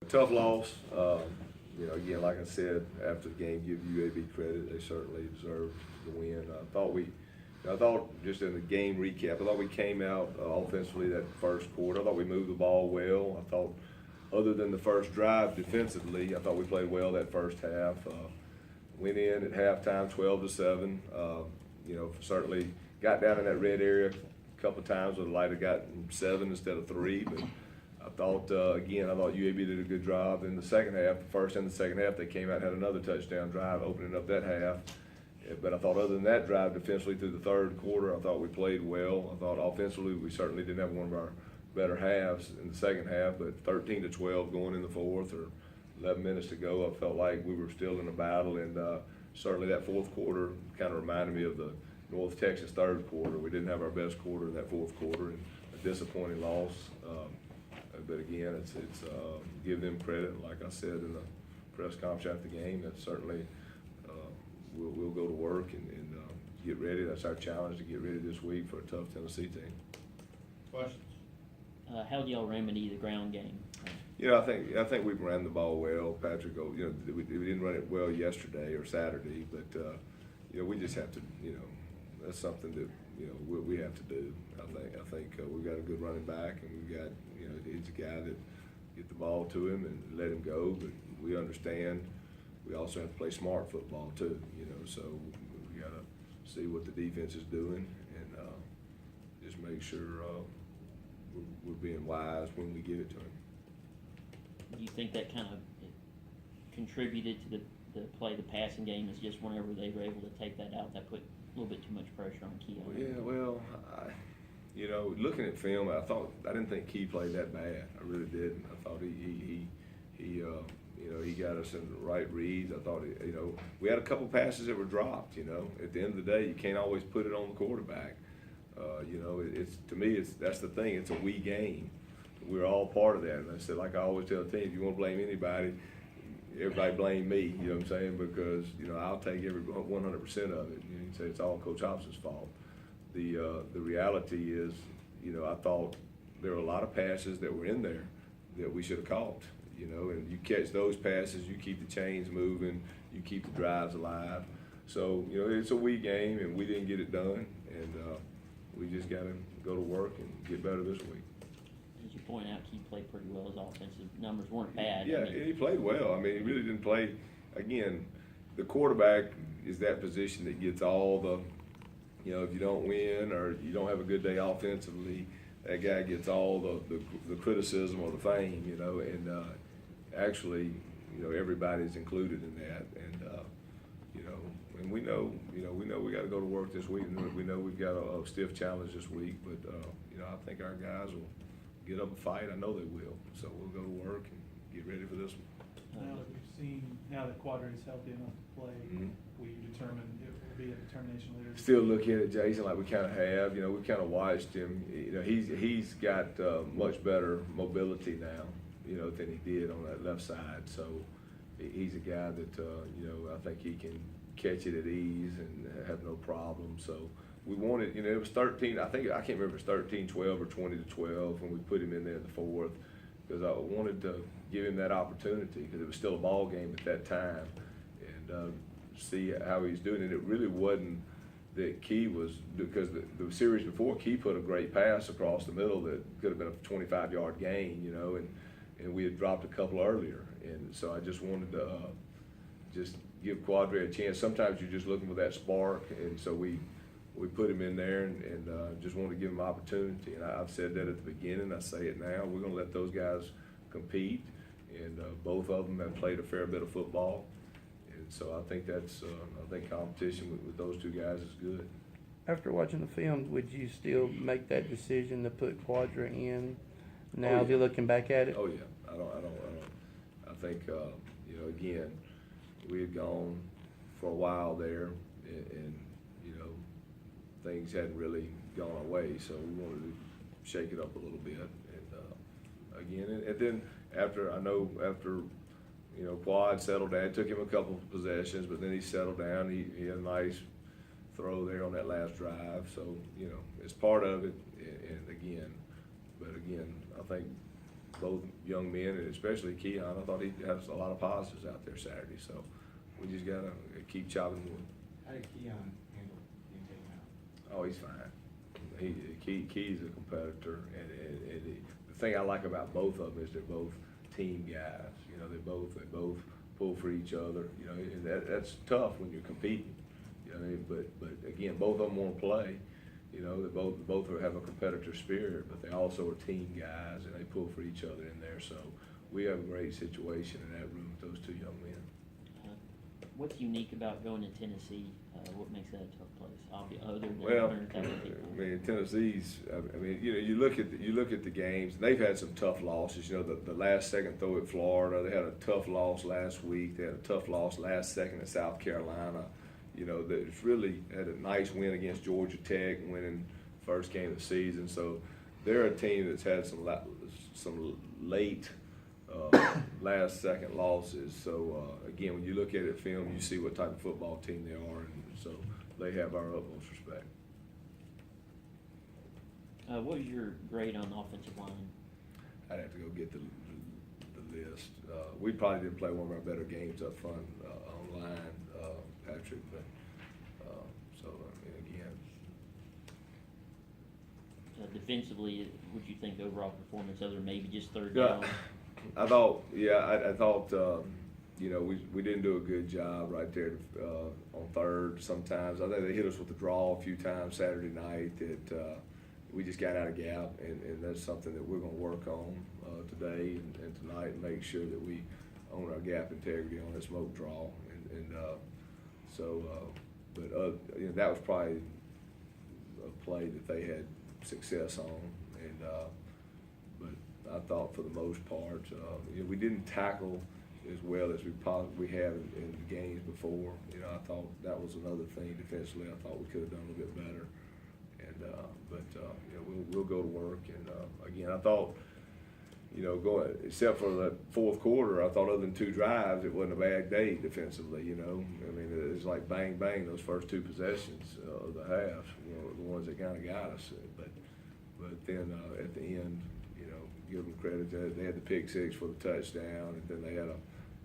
Tough loss. Again, like I said, after the game, give UAB credit. They certainly deserved the win. I thought just in the game recap, I thought we came out offensively that first quarter. I thought we moved the ball well. I thought, other than the first drive defensively, I thought we played well that first half. Went in at halftime, 12-7. Certainly got down in that red area a couple of times. Would have liked to gotten 7 instead of 3, but. I thought UAB did a good job in the second half. The first and the second half, they came out and had another touchdown drive, opening up that half. But I thought other than that drive defensively through the third quarter, I thought we played well. I thought offensively we certainly didn't have one of our better halves in the second half, but 13-12 going in the fourth or 11 minutes to go, I felt like we were still in a battle. And certainly that fourth quarter kind of reminded me of the North Texas third quarter. We didn't have our best quarter in that fourth quarter, and a disappointing loss. But again, it's give them credit. Like I said in the press conference after the game, that certainly we'll go to work and get ready. That's our challenge, to get ready this week for a tough Tennessee team. Questions? How do y'all remedy the ground game? I think we've ran the ball well, Patrick. We didn't run it well yesterday or Saturday, but we just have to. That's something that we have to do. I think we've got a good running back, and we've got he's a guy that get the ball to him and let him go. But we understand we also have to play smart football too. So we got to see what the defense is doing and just make sure we're being wise when we give it to him. Do you think that kind of contributed to the play, the passing game, is just whenever they were able to take that out, that put a little bit too much pressure on Key? Yeah, well, looking at film, I didn't think Key played that bad. I really didn't. I thought he got us in the right reads. I thought we had a couple passes that were dropped. At the end of the day, you can't always put it on the quarterback. It's to me, that's the thing. It's a we game. We're all part of that. And I said, like I always tell the team, if you want to blame anybody, everybody blame me. You know what I'm saying? Because I'll take every 100% of it. You say it's all Coach Hopson's fault. The reality is, I thought there were a lot of passes that were in there that we should have caught. And you catch those passes, you keep the chains moving, you keep the drives alive. So it's a we game, and we didn't get it done, and we just got to go to work and get better this week. As you point out, Key played pretty well. His offensive numbers weren't bad. Yeah, he played well. He really didn't play. Again, the quarterback is that position that gets all the. If you don't win or you don't have a good day offensively, that guy gets all the criticism or the fame, and actually, everybody's included in that, and and we know we got to go to work this week, and we know we've got a stiff challenge this week, but I think our guys will get up and fight. I know they will, so we'll go to work and get ready for this one. Now that we've seen, now that Quadre's healthy enough to play, will you determine it will be a determination later? Still looking at Jason like we kind of have. We've kind of watched him. He's got much better mobility now, than he did on that left side. So he's a guy that I think he can catch it at ease and have no problem. So we wanted, it was 13. I can't remember if it was 13-12 or 20-12 when we put him in there in the fourth, because I wanted to give him that opportunity because it was still a ball game at that time, and see how he's doing. And it really wasn't that Key was, because the series before, Key put a great pass across the middle that could have been a 25-yard gain, and we had dropped a couple earlier. And so I just wanted to just give Quadre a chance. Sometimes you're just looking for that spark, and so we put him in there and just wanted to give him opportunity. And I've said that at the beginning. I say it now. We're going to let those guys compete, and both of them have played a fair bit of football. And so I think I think competition with those two guys is good. After watching the film, would you still make that decision to put Quadra in now if you're looking back at it? Oh yeah, I think again, we had gone for a while there, and things hadn't really gone our way, so we wanted to shake it up a little bit. And then after Quad settled down, it took him a couple of possessions, but then he settled down. He had a nice throw there on that last drive, so it's part of it. And again, I think both young men, and especially Keon. I thought he has a lot of positives out there Saturday, so we just gotta keep chopping wood. How did Keon handle being taken out? Oh, he's fine. Key's a competitor, and the thing I like about both of them is they're both team guys. You know, they both pull for each other. You know, and that's tough when you're competing. You know what I mean? But again, both of them want to play. You know, they both have a competitor spirit, but they also are team guys, and they pull for each other in there. So we have a great situation in that room with those two young men. What's unique about going to Tennessee? What makes that a tough place? Other than Well, 100,000 people. I mean, Tennessee's. I mean, you know, you look at the games. And they've had some tough losses. You know, the last second throw at Florida. They had a tough loss last week. They had a tough loss last second at South Carolina. You know, it's really had a nice win against Georgia Tech, winning first game of the season. So they're a team that's had some late last second losses. So again, when you look at it film, you see what type of football team they are, and so they have our utmost respect. What was your grade on the offensive line? I'd have to go get the list. We probably didn't play one of our better games up front online, Patrick. But so I mean, again, Defensively, would you think overall performance, other than maybe just third yeah, down? I thought, I thought, you know, we didn't do a good job right there on third. Sometimes I think they hit us with the draw a few times Saturday night that we just got out of gap, and that's something that we're going to work on today and tonight, and make sure that we own our gap integrity on that smoke draw. But you know, that was probably a play that they had success on, and but I thought for the most part, you know, we didn't tackle as well as we possibly have in the games before. You know, I thought that was another thing defensively. I thought we could have done a little bit better, and but you know, we'll go to work. And again, I thought, you know, going except for the fourth quarter, I thought other than two drives, it wasn't a bad day defensively. You know, I mean, it was like bang bang those first two possessions of the half. You know, the ones that kind of got us. But then at the end, you know, give them credit. They had the pick six for the touchdown, and then they had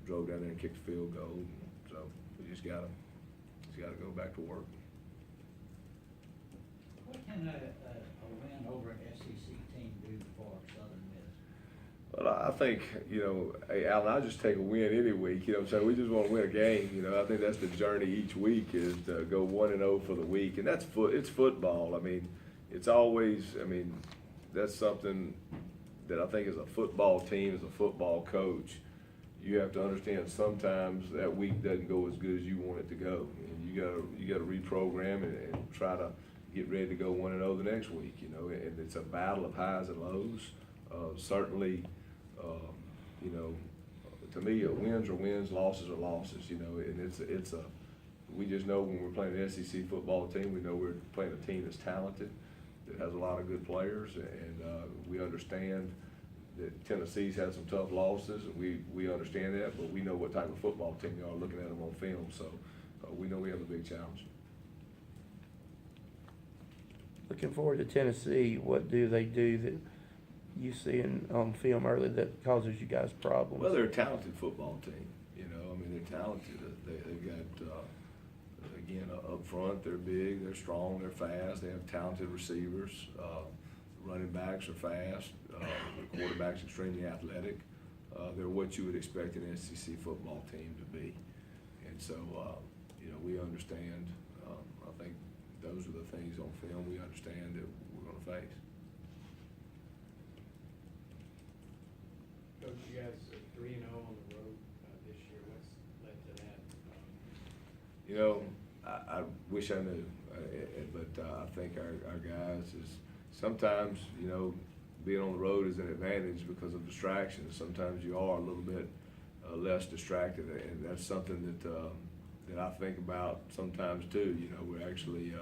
drove down there and kicked the field goal. So we just gotta go back to work. What can a win over an SEC team do for Southern Miss? Well, I think, you know, hey, Alan, I just take a win any week. You know what I'm saying? We just want to win a game. You know, I think that's the journey each week is to go 1-0 for the week, and that's it's football. I mean, it's always. I mean, that's something that I think as a football team, as a football coach, you have to understand sometimes that week doesn't go as good as you want it to go, and you gotta reprogram and try to get ready to go 1-0 the next week. You know, and it's a battle of highs and lows. Certainly, you know, to me, wins are wins, losses are losses. You know, and it's a we just know when we're playing an SEC football team, we know we're playing a team that's talented, that has a lot of good players, and we understand that Tennessee's had some tough losses, and we understand that, but we know what type of football team they are looking at them on film, so we know we have a big challenge. Looking forward to Tennessee, what do they do that you see on film early that causes you guys problems? Well, they're a talented football team. You know, I mean, they're talented. They've got, again, up front, they're big, they're strong, they're fast. They have talented receivers. Running backs are fast. The quarterback's extremely athletic. They're what you would expect an SEC football team to be. And so, you know, we understand. I think those are the things on film we understand that we're going to face. Coach, you guys are 3-0 on the road this year. What's led to that? You know, I wish I knew, but I think our guys is sometimes, you know, being on the road is an advantage because of distractions. Sometimes you are a little bit less distracted, and that's something that I think about sometimes too. You know, we're actually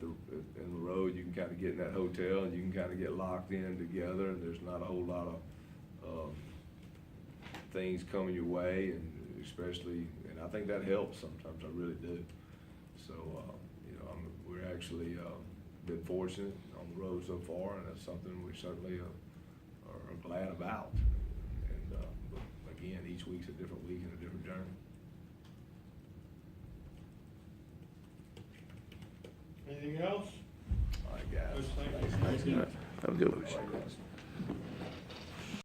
in the road. You can kind of get in that hotel and you can kind of get locked in together, and there's not a whole lot of things coming your way, and especially, and I think that helps sometimes. I really do. So you know, we're actually been fortunate on the road so far, and that's something we certainly are glad about. And, but again, each week's a different week and a different journey. Anything else? All right, guys. Thank you. Have a good one. All right, guys.